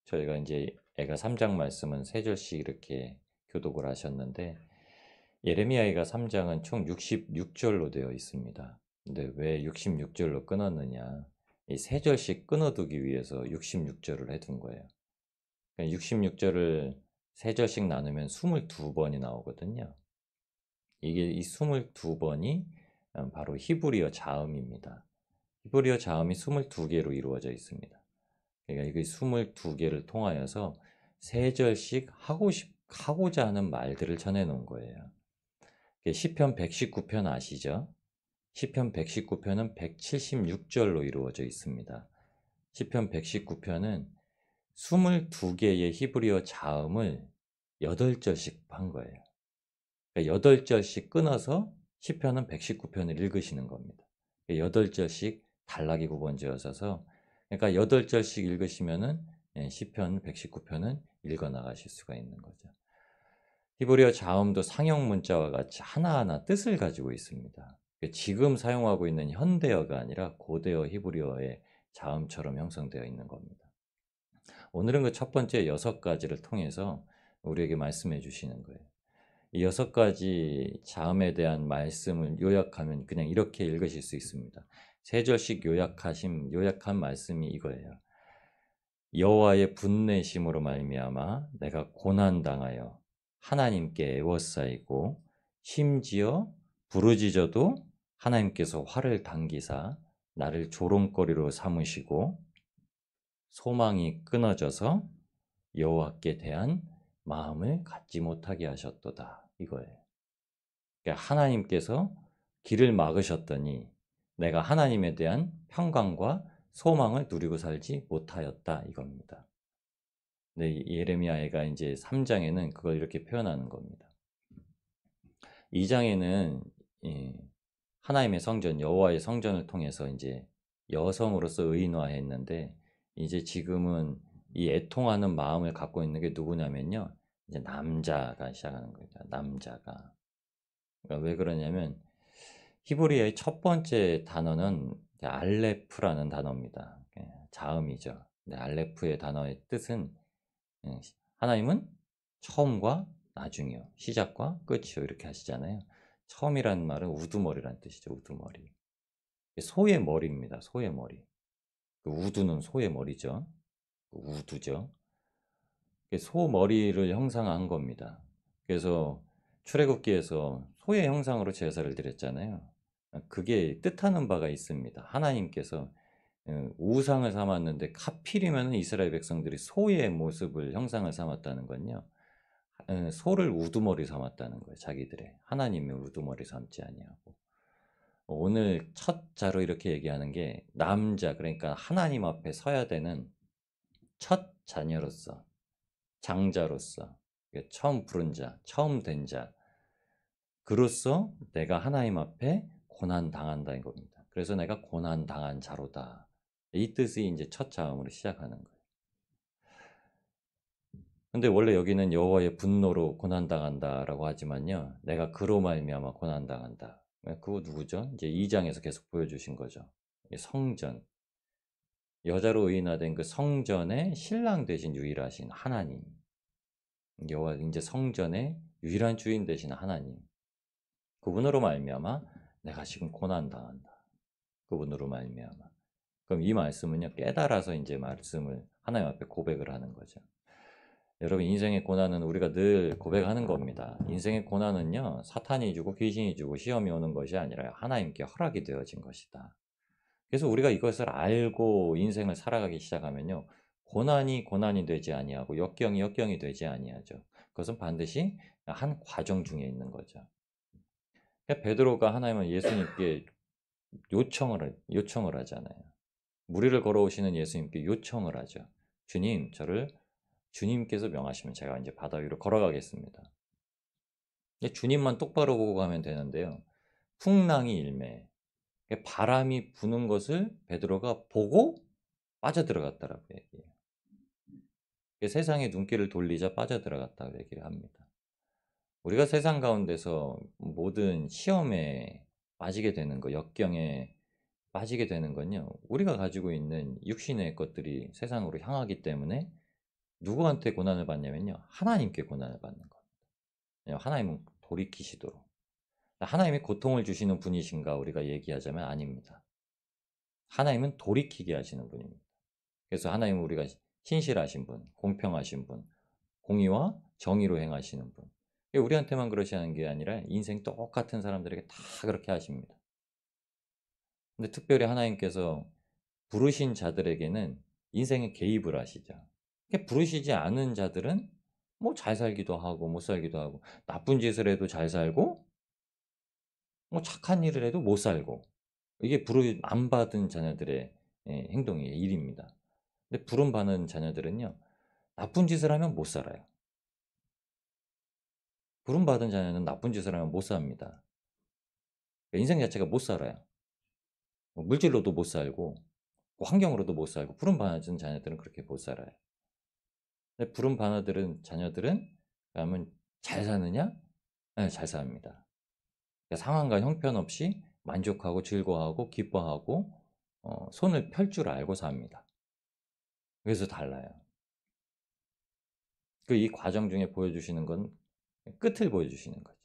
저희가 이제 애가 3장 말씀은 3절씩 이렇게 교독을 하셨는데 예레미야가 3장은 총 66절로 되어 있습니다. 근데 왜 66절로 끊었느냐? 이 3절씩 끊어두기 위해서 66절을 해둔 거예요. 그러니까 66절을 3절씩 나누면 22번이 나오거든요. 이게 이 22번이 바로 히브리어 자음입니다. 히브리어 자음이 22개로 이루어져 있습니다. 그러니까 이게 22개를 통하여서 3절씩 하고자 하는 말들을 전해 놓은 거예요. 시편 119편 아시죠? 시편 119편은 176절로 이루어져 있습니다. 시편 119편은 22개의 히브리어 자음을 8절씩 한 거예요. 그러니까 8절씩 끊어서 시편은 119편을 읽으시는 겁니다. 8절씩 단락이 구번지어서 그러니까 8절씩 읽으시면은 시편 119편은 읽어 나가실 수가 있는 거죠. 히브리어 자음도 상형 문자와 같이 하나하나 뜻을 가지고 있습니다. 지금 사용하고 있는 현대어가 아니라 고대어 히브리어의 자음처럼 형성되어 있는 겁니다. 오늘은 그 첫 번째 6가지를 통해서 우리에게 말씀해 주시는 거예요. 이 6가지 자음에 대한 말씀을 요약하면 그냥 이렇게 읽으실 수 있습니다. 3절씩 요약한 말씀이 이거예요. 여호와의 분내심으로 말미암아 내가 고난 당하여 하나님께 애워싸이고 심지어 부르짖어도 하나님께서 화를 당기사 나를 조롱거리로 삼으시고 소망이 끊어져서 여호와께 대한 마음을 갖지 못하게 하셨도다. 이거예요. 그러니까 하나님께서 길을 막으셨더니 내가 하나님에 대한 평강과 소망을 누리고 살지 못하였다 이겁니다. 네, 예레미야가 이제 3장에는 그걸 이렇게 표현하는 겁니다. 2장에는 하나님의 성전, 여호와의 성전을 통해서 이제 여성으로서 의인화했는데 이제 지금은 이 애통하는 마음을 갖고 있는 게 누구냐면요. 이제 남자가 시작하는 거예요. 남자가. 그러니까 왜 그러냐면 히브리어의 첫 번째 단어는 알레프라는 단어입니다. 자음이죠. 알레프의 단어의 뜻은 하나님은 처음과 나중이요. 시작과 끝이요. 이렇게 하시잖아요. 처음이라는 말은 우두머리라는 뜻이죠. 우두머리. 소의 머리입니다. 소의 머리. 그 우두는 소의 머리죠. 우두죠. 소 머리를 형상한 겁니다. 그래서 출애굽기에서 소의 형상으로 제사를 드렸잖아요. 그게 뜻하는 바가 있습니다. 하나님께서 우상을 삼았는데 하필이면 이스라엘 백성들이 소의 모습을 형상을 삼았다는 건요. 소를 우두머리 삼았다는 거예요. 자기들의 하나님의 우두머리 삼지 아니하고. 오늘 첫 자로 이렇게 얘기하는 게 남자 그러니까 하나님 앞에 서야 되는 첫 자녀로서 장자로서 처음 부른 자, 처음 된 자, 그로서 내가 하나님 앞에 고난 당한다 이겁니다. 그래서 내가 고난 당한 자로다. 이 뜻이 이제 첫 자음으로 시작하는 거예요. 근데 원래 여기는 여호와의 분노로 고난 당한다라고 하지만요, 내가 그로 말미암아 고난 당한다. 그거 누구죠? 이제 2장에서 계속 보여주신 거죠. 성전, 여자로 의인화된 그 성전의 신랑 되신 유일하신 하나님. 여호와 이제 성전의 유일한 주인 되신 하나님. 그분으로 말미암아 내가 지금 고난 당한다. 그분으로 말미암아. 그럼 이 말씀은요 깨달아서 이제 말씀을 하나님 앞에 고백을 하는 거죠. 여러분 인생의 고난은 우리가 늘 고백하는 겁니다. 인생의 고난은요 사탄이 주고 귀신이 주고 시험이 오는 것이 아니라 하나님께 허락이 되어진 것이다. 그래서 우리가 이것을 알고 인생을 살아가기 시작하면요 고난이 되지 아니하고 역경이 되지 아니하죠. 그것은 반드시 한 과정 중에 있는 거죠. 베드로가 하나님은 예수님께 요청을 하잖아요. 무리를 걸어오시는 예수님께 요청을 하죠. 주님, 저를 주님께서 명하시면 제가 이제 바다 위로 걸어가겠습니다. 주님만 똑바로 보고 가면 되는데요. 풍랑이 일매, 바람이 부는 것을 베드로가 보고 빠져들어갔다라고 얘기해요. 세상에 눈길을 돌리자 빠져들어갔다고 얘기를 합니다. 우리가 세상 가운데서 모든 시험에 빠지게 되는 거, 역경에 빠지게 되는 건요. 우리가 가지고 있는 육신의 것들이 세상으로 향하기 때문에 누구한테 고난을 받냐면요. 하나님께 고난을 받는 겁니다. 왜냐하면 하나님은 돌이키시도록. 하나님이 고통을 주시는 분이신가 우리가 얘기하자면 아닙니다. 하나님은 돌이키게 하시는 분입니다. 그래서 하나님은 우리가 신실하신 분, 공평하신 분, 공의와 정의로 행하시는 분. 우리한테만 그러시는 게 아니라 인생 똑같은 사람들에게 다 그렇게 하십니다. 근데 특별히 하나님께서 부르신 자들에게는 인생에 개입을 하시죠. 부르시지 않은 자들은 뭐 잘 살기도 하고 못 살기도 하고 나쁜 짓을 해도 잘 살고 뭐 착한 일을 해도 못 살고 이게 부름 안 받은 자녀들의 행동이에요. 일입니다. 근데 부름 받은 자녀들은요. 나쁜 짓을 하면 못 살아요. 부름 받은 자녀는 나쁜 짓을 하면 못 삽니다. 인생 자체가 못 살아요. 물질로도 못 살고 환경으로도 못 살고 부름 받은 자녀들은 그렇게 못 살아요. 근데 부름 받은 자녀들은 그러면 잘 사느냐? 네, 잘 삽니다. 상황과 형편없이 만족하고 즐거워하고 기뻐하고 손을 펼 줄 알고 삽니다. 그래서 달라요. 이 과정 중에 보여주시는 건 끝을 보여주시는 거죠.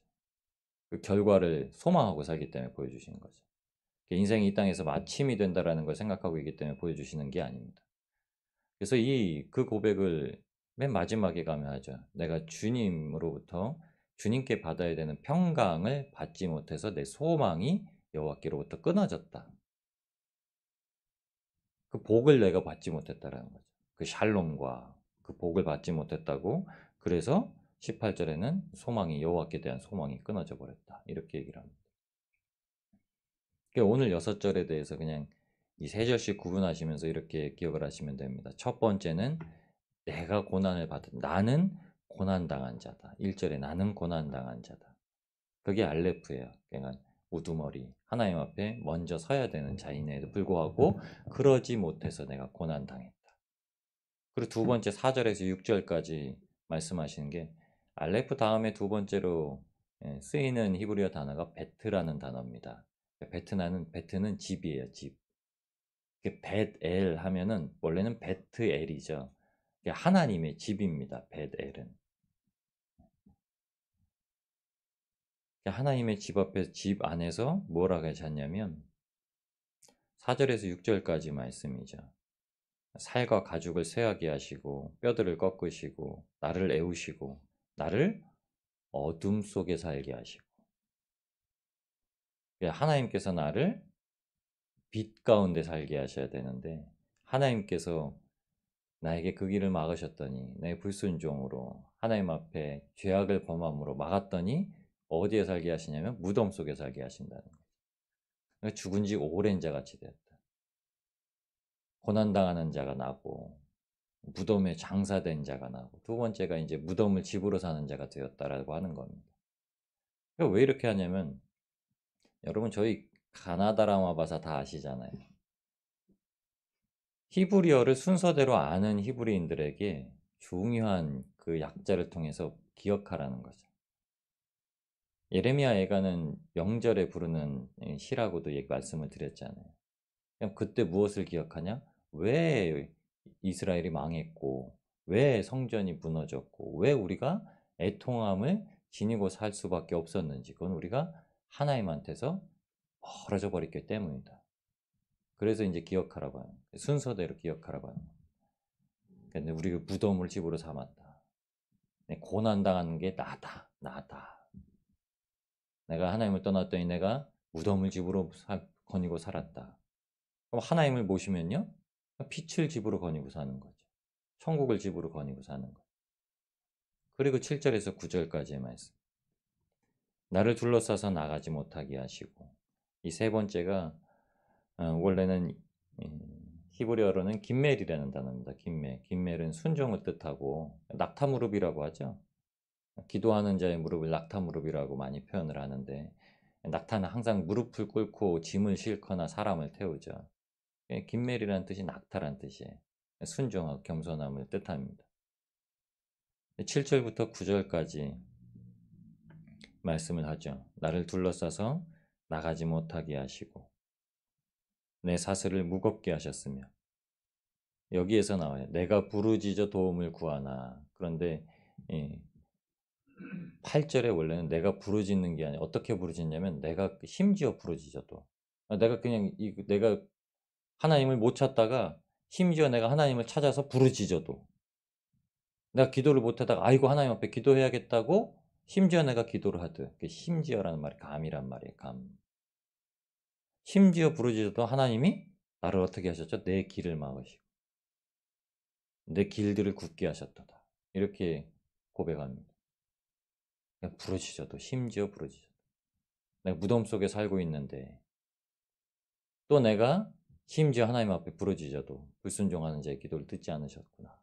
그 결과를 소망하고 살기 때문에 보여주시는 거죠. 인생이 이 땅에서 마침이 된다라는 걸 생각하고 있기 때문에 보여주시는 게 아닙니다. 그래서 그 고백을 맨 마지막에 가면 하죠. 내가 주님으로부터 주님께 받아야 되는 평강을 받지 못해서 내 소망이 여호와께로부터 끊어졌다. 그 복을 내가 받지 못했다라는 거죠. 그 샬롬과 그 복을 받지 못했다고. 그래서 18절에는 소망이 여호와께 대한 소망이 끊어져 버렸다. 이렇게 얘기를 합니다. 오늘 6절에 대해서 그냥 이 3절씩 구분하시면서 이렇게 기억을 하시면 됩니다. 첫 번째는 내가 고난을 받은 나는 고난당한 자다. 1절에 나는 고난당한 자다. 그게 알레프예요. 그러니까 우두머리 하나님 앞에 먼저 서야 되는 자인에도 불구하고 그러지 못해서 내가 고난당했다. 그리고 두 번째 4절에서 6절까지 말씀하시는 게 알레프 다음에 두 번째로 쓰이는 히브리어 단어가 베트라는 단어입니다. 베트는 집이에요. 집. 벳엘 하면은 원래는 베트엘이죠. 하나님의 집입니다. 벳엘은. 하나님의 집 앞에 집 안에서 뭐라고 하셨냐면 4절에서 6절까지 말씀이죠. 살과 가죽을 쇠하게 하시고 뼈들을 꺾으시고 나를 애우시고 나를 어둠 속에 살게 하시고 하나님께서 나를 빛 가운데 살게 하셔야 되는데 하나님께서 나에게 그 길을 막으셨더니 내 불순종으로 하나님 앞에 죄악을 범함으로 막았더니 어디에 살게 하시냐면 무덤 속에 살게 하신다는 거예요. 그러니까 죽은 지 오랜 자같이 되었다. 고난당하는 자가 나고 무덤에 장사된 자가 나고 두 번째가 이제 무덤을 집으로 사는 자가 되었다라고 하는 겁니다. 그러니까 왜 이렇게 하냐면 여러분 저희 가나다라마 바사 다 아시잖아요. 히브리어를 순서대로 아는 히브리인들에게 중요한 그 약자를 통해서 기억하라는 거죠. 예레미야 애가는 명절에 부르는 시라고도 말씀을 드렸잖아요. 그럼 그때 무엇을 기억하냐? 왜 이스라엘이 망했고, 왜 성전이 무너졌고, 왜 우리가 애통함을 지니고 살 수밖에 없었는지, 그건 우리가 하나님한테서 멀어져 버렸기 때문이다. 그래서 이제 기억하라고 하는 거예요. 순서대로 기억하라고 하는 거예요. 근데 우리가 무덤을 집으로 삼았다. 고난당하는 게 나다. 내가 하나님을 떠났더니 내가 무덤을 집으로 거니고 살았다. 그럼 하나님을 모시면요. 빛을 집으로 거니고 사는 거죠. 천국을 집으로 거니고 사는 거죠. 그리고 7절에서 9절까지의 말씀. 나를 둘러싸서 나가지 못하게 하시고 이 세 번째가 원래는 히브리어로는 김멜이라는 단어입니다. 김멜은 순종을 뜻하고 낙타무릎이라고 하죠. 기도하는 자의 무릎을 낙타무릎이라고 많이 표현을 하는데 낙타는 항상 무릎을 꿇고 짐을 싣거나 사람을 태우죠. 김멜이라는 뜻이 낙타란 뜻이에요. 순종하고 겸손함을 뜻합니다. 7절부터 9절까지 말씀을 하죠. 나를 둘러싸서 나가지 못하게 하시고 내 사슬을 무겁게 하셨으며 여기에서 나와요. 내가 부르짖어 도움을 구하나. 그런데 8절에 원래는 내가 부르짖는 게 아니라 어떻게 부르짖냐면 내가 심지어 부르짖어도 내가 그냥 내가 하나님을 못 찾다가 심지어 내가 하나님을 찾아서 부르짖어도 내가 기도를 못 하다가 아이고 하나님 앞에 기도해야겠다고 심지어 내가 기도를 하듯 그 심지어라는 말이 감이란 말이에요. 감. 심지어 부르짖어도 하나님이 나를 어떻게 하셨죠? 내 길을 막으시고 내 길들을 굳게 하셨도다. 이렇게 고백합니다. 그냥 부르짖어도 심지어 부르짖어도 내가 무덤 속에 살고 있는데 또 내가 심지어 하나님 앞에 부르짖어도 불순종하는 자의 기도를 듣지 않으셨구나.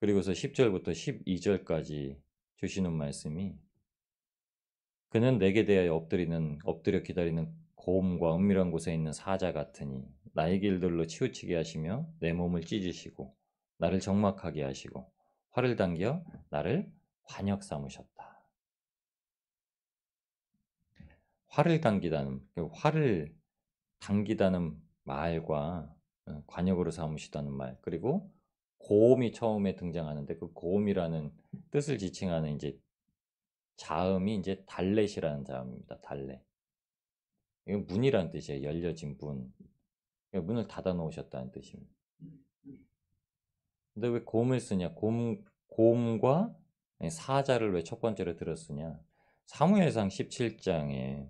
그리고서 10절부터 12절까지 주시는 말씀이 그는 내게 대하여 엎드려 기다리는 고음과 은밀한 곳에 있는 사자 같으니 나의 길들로 치우치게 하시며 내 몸을 찢으시고 나를 적막하게 하시고 활을 당겨 나를 관역 삼으셨다. 활을 당기다는 말과 관역으로 삼으시다는 말 그리고 고음이 처음에 등장하는데 그 고음이라는 뜻을 지칭하는 이제 자음이 이제 달렛이라는 자음입니다. 달렛. 이건 문이라는 뜻이에요. 열려진 문. 그러니까 문을 닫아 놓으셨다는 뜻입니다. 근데 왜 곰을 쓰냐? 곰과 사자를 왜 첫 번째로 들었으냐? 사무엘상 17장에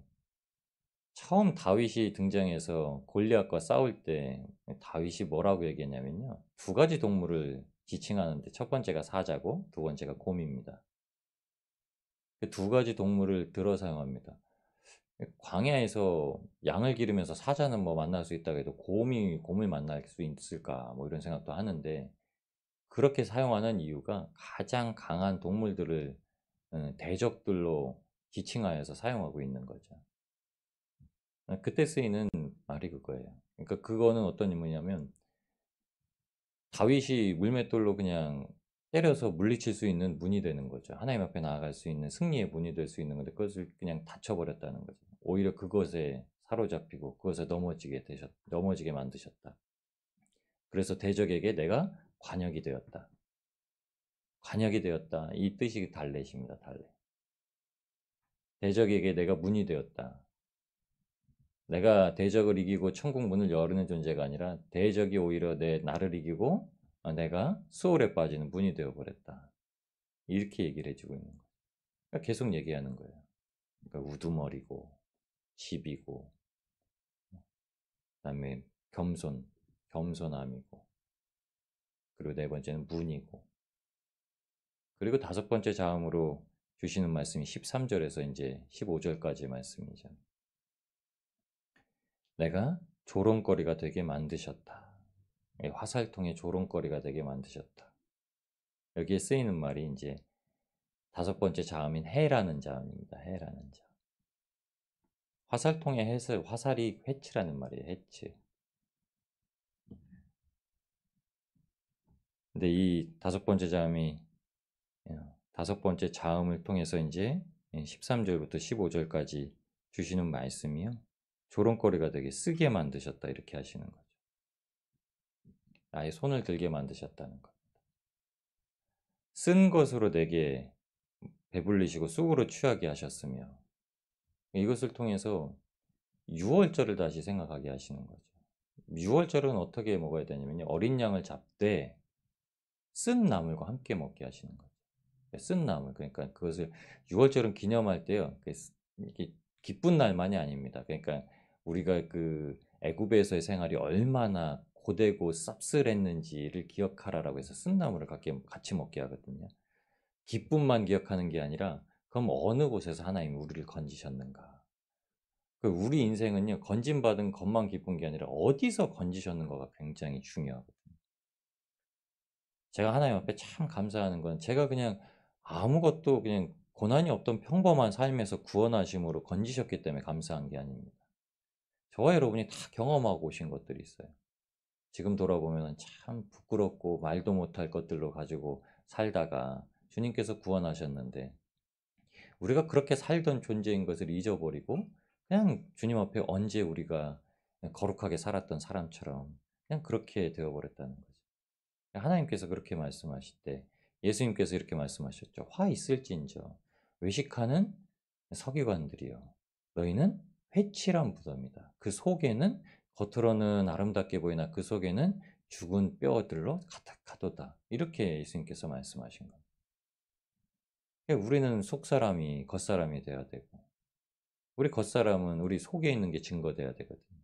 처음 다윗이 등장해서 골리앗과 싸울 때 다윗이 뭐라고 얘기했냐면요. 두 가지 동물을 지칭하는데 첫 번째가 사자고 두 번째가 곰입니다. 그 두 가지 동물을 들어 사용합니다. 광야에서 양을 기르면서 사자는 뭐 만날 수 있다고 해도 곰을 만날 수 있을까 뭐 이런 생각도 하는데 그렇게 사용하는 이유가 가장 강한 동물들을 대적들로 지칭하여서 사용하고 있는 거죠. 그때 쓰이는 말이 그거예요. 그러니까 그거는 어떤 의미냐면 다윗이 물맷돌로 그냥 때려서 물리칠 수 있는 문이 되는 거죠. 하나님 앞에 나아갈 수 있는 승리의 문이 될 수 있는 건데 그것을 그냥 닫혀버렸다는 거죠. 오히려 그것에 사로잡히고 그것에 넘어지게 만드셨다. 그래서 대적에게 내가 관역이 되었다. 관역이 되었다. 이 뜻이 달렛입니다. 달렛. 대적에게 내가 문이 되었다. 내가 대적을 이기고 천국 문을 여는 존재가 아니라 대적이 오히려 나를 이기고 내가 수월에 빠지는 문이 되어버렸다. 이렇게 얘기를 해주고 있는 거예요. 그러니까 계속 얘기하는 거예요. 그러니까 우두머리고 집이고 그다음에 겸손함이고 그리고 네 번째는 문이고 그리고 다섯 번째 자음으로 주시는 말씀이 13절에서 이제 15절까지의 말씀이죠. 내가 조롱거리가 되게 만드셨다. 화살통의 조롱거리가 되게 만드셨다. 여기에 쓰이는 말이 이제 다섯 번째 자음인 해라는 자음입니다. 해라는 자음. 화살통의 화살이 회치라는 말이에요. 회치. 근데 이 다섯 번째 자음이 다섯 번째 자음을 통해서 이제 13절부터 15절까지 주시는 말씀이요. 조롱거리가 되게 쓰게 만드셨다 이렇게 하시는 거죠. 아예 손을 들게 만드셨다는 것. 쓴 것으로 내게 배불리시고 쑥으로 취하게 하셨으며 이것을 통해서 유월절을 다시 생각하게 하시는 거죠. 유월절은 어떻게 먹어야 되냐면요. 어린 양을 잡되 쓴 나물과 함께 먹게 하시는 거죠. 쓴 나물 그러니까 그것을 유월절은 기념할 때요. 이게 기쁜 날만이 아닙니다. 그러니까 우리가 그 애굽에서의 생활이 얼마나 고되고 쌉쓸했는지를 기억하라라고 해서 쓴 나물을 같이 먹게 하거든요. 기쁨만 기억하는 게 아니라 그럼 어느 곳에서 하나님이 우리를 건지셨는가? 우리 인생은요 건진받은 것만 기쁜 게 아니라 어디서 건지셨는가가 굉장히 중요하거든요. 제가 하나님 앞에 참 감사하는 건 제가 그냥 아무것도 그냥 고난이 없던 평범한 삶에서 구원하심으로 건지셨기 때문에 감사한 게 아닙니다. 저와 여러분이 다 경험하고 오신 것들이 있어요. 지금 돌아보면 참 부끄럽고 말도 못할 것들로 가지고 살다가 주님께서 구원하셨는데 우리가 그렇게 살던 존재인 것을 잊어버리고 그냥 주님 앞에 언제 우리가 그냥 거룩하게 살았던 사람처럼 그냥 그렇게 되어버렸다는 거죠. 하나님께서 그렇게 말씀하실 때 예수님께서 이렇게 말씀하셨죠. 화 있을진저 외식하는 서기관들이여 너희는 회칠한 무덤이다. 그 속에는 겉으로는 아름답게 보이나 그 속에는 죽은 뼈들로 가득하도다. 이렇게 예수님께서 말씀하신 겁니다. 우리는 속사람이 겉사람이 돼야 되고 우리 겉사람은 우리 속에 있는 게 증거돼야 되거든요.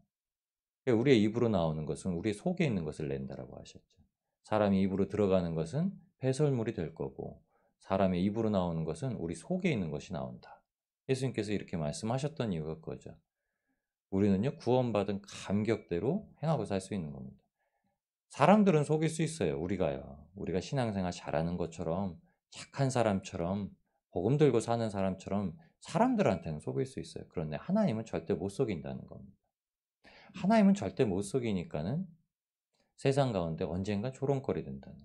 우리의 입으로 나오는 것은 우리 속에 있는 것을 낸다라고 하셨죠. 사람이 입으로 들어가는 것은 배설물이 될 거고 사람의 입으로 나오는 것은 우리 속에 있는 것이 나온다. 예수님께서 이렇게 말씀하셨던 이유가 그거죠. 우리는요 구원받은 감격대로 행하고 살 수 있는 겁니다. 사람들은 속일 수 있어요. 우리가 신앙생활 잘하는 것처럼 착한 사람처럼 복음 들고 사는 사람처럼 사람들한테는 속일 수 있어요. 그런데 하나님은 절대 못 속인다는 겁니다. 하나님은 절대 못 속이니까는 세상 가운데 언젠가 조롱거리 된다는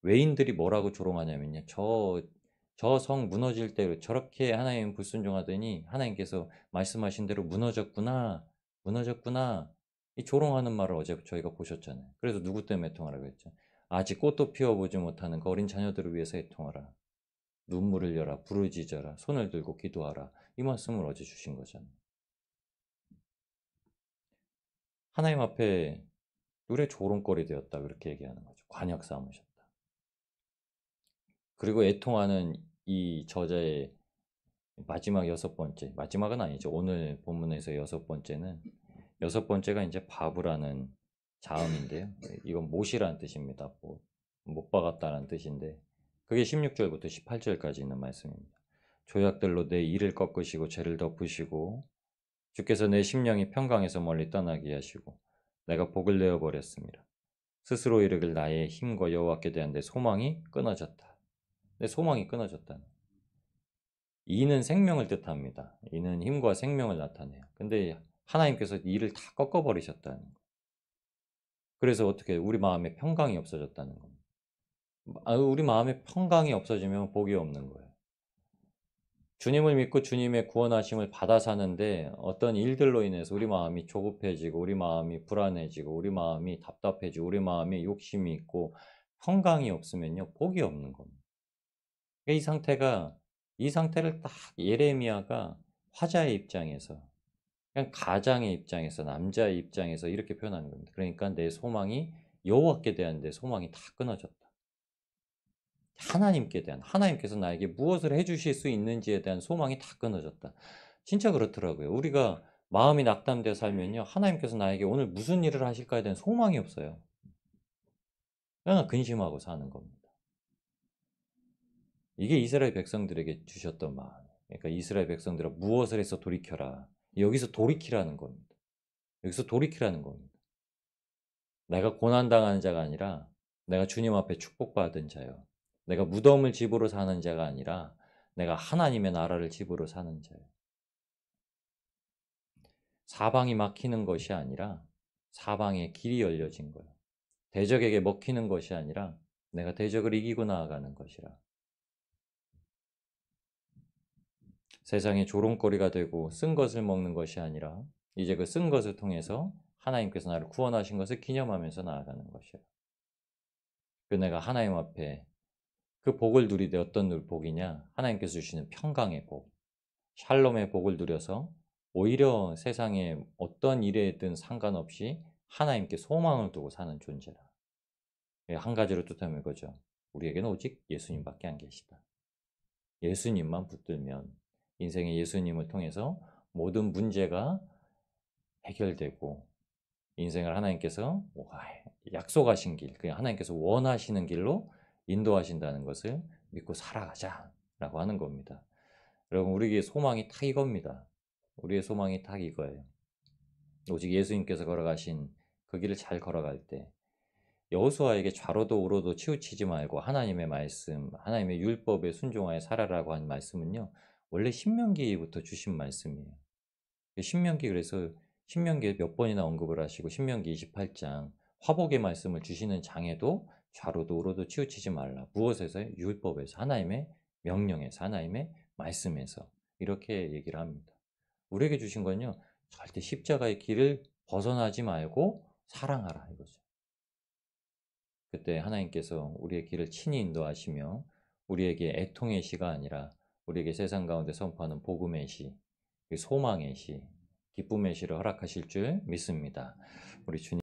외인들이 뭐라고 조롱하냐면요. 저 성 무너질 때 저렇게 하나님 불순종하더니 하나님께서 말씀하신 대로 무너졌구나. 무너졌구나. 이 조롱하는 말을 어제 저희가 보셨잖아요. 그래서 누구 때문에 애통하라고 했죠. 아직 꽃도 피워보지 못하는 그 어린 자녀들을 위해서 애통하라. 눈물을 흘려라. 부르짖어라. 손을 들고 기도하라. 이 말씀을 어제 주신 거잖아요. 하나님 앞에 율의 조롱거리 되었다. 그렇게 얘기하는 거죠. 관역 삼으셨다. 그리고 애통하는 이 저자의 마지막 여섯 번째, 마지막은 아니죠. 오늘 본문에서 여섯 번째가 이제 바브라는 자음인데요. 이건 못이라는 뜻입니다. 못 박았다는 뜻인데 그게 16절부터 18절까지 있는 말씀입니다. 조약들로 내 일을 꺾으시고 죄를 덮으시고 주께서 내 심령이 평강에서 멀리 떠나게 하시고 내가 복을 내어 버렸습니다. 스스로 이르길 나의 힘과 여호와께 대한 내 소망이 끊어졌다. 내 소망이 끊어졌다. 이는 생명을 뜻합니다. 이는 힘과 생명을 나타내요. 근데 하나님께서 이를 다 꺾어버리셨다는 거예요. 그래서 어떻게 우리 마음에 평강이 없어졌다는 겁니다. 우리 마음에 평강이 없어지면 복이 없는 거예요. 주님을 믿고 주님의 구원하심을 받아 사는데 어떤 일들로 인해서 우리 마음이 조급해지고 우리 마음이 불안해지고 우리 마음이 답답해지고 우리 마음에 욕심이 있고 평강이 없으면요 복이 없는 겁니다. 이 상태를 딱 예레미야가 화자의 입장에서 그냥 가장의 입장에서 남자의 입장에서 이렇게 표현하는 겁니다. 그러니까 내 소망이 여호와께 대한 내 소망이 다 끊어졌다. 하나님께 대한 하나님께서 나에게 무엇을 해주실 수 있는지에 대한 소망이 다 끊어졌다. 진짜 그렇더라고요. 우리가 마음이 낙담되어 살면요. 하나님께서 나에게 오늘 무슨 일을 하실까에 대한 소망이 없어요. 그냥 근심하고 사는 겁니다. 이게 이스라엘 백성들에게 주셨던 마음. 그러니까 이스라엘 백성들아 무엇을 해서 돌이켜라. 여기서 돌이키라는 겁니다. 여기서 돌이키라는 겁니다. 내가 고난당하는 자가 아니라 내가 주님 앞에 축복받은 자요. 내가 무덤을 집으로 사는 자가 아니라 내가 하나님의 나라를 집으로 사는 자요. 사방이 막히는 것이 아니라 사방에 길이 열려진 거예요. 대적에게 먹히는 것이 아니라 내가 대적을 이기고 나아가는 것이라. 세상에 조롱거리가 되고 쓴 것을 먹는 것이 아니라 이제 그 쓴 것을 통해서 하나님께서 나를 구원하신 것을 기념하면서 나아가는 것이라. 그 내가 하나님 앞에 그 복을 누리되 어떤 복이냐? 하나님께서 주시는 평강의 복, 샬롬의 복을 누려서 오히려 세상에 어떤 일에든 상관없이 하나님께 소망을 두고 사는 존재라. 한 가지로 뜻하면 이거죠. 우리에게는 오직 예수님밖에 안 계시다. 예수님만 붙들면 인생의 예수님을 통해서 모든 문제가 해결되고 인생을 하나님께서 약속하신 길, 그냥 하나님께서 원하시는 길로 인도하신다는 것을 믿고 살아가자라고 하는 겁니다. 여러분 우리의 소망이 딱 이겁니다. 우리의 소망이 딱 이거예요. 오직 예수님께서 걸어가신 그 길을 잘 걸어갈 때 여호수아에게 좌로도 우로도 치우치지 말고 하나님의 말씀, 하나님의 율법에 순종하여 살아라고 한 말씀은요. 원래 신명기부터 주신 말씀이에요. 그래서 신명기에 몇 번이나 언급을 하시고 신명기 28장 화복의 말씀을 주시는 장에도 좌로도 우로도 치우치지 말라. 무엇에서? 율법에서 하나님의 명령에서 하나님의 말씀에서 이렇게 얘기를 합니다. 우리에게 주신 건요. 절대 십자가의 길을 벗어나지 말고 사랑하라 이거죠. 그때 하나님께서 우리의 길을 친히 인도하시며 우리에게 애통의 시가 아니라 우리에게 세상 가운데 선포하는 복음의 시, 소망의 시, 기쁨의 시를 허락하실 줄 믿습니다. 우리 주님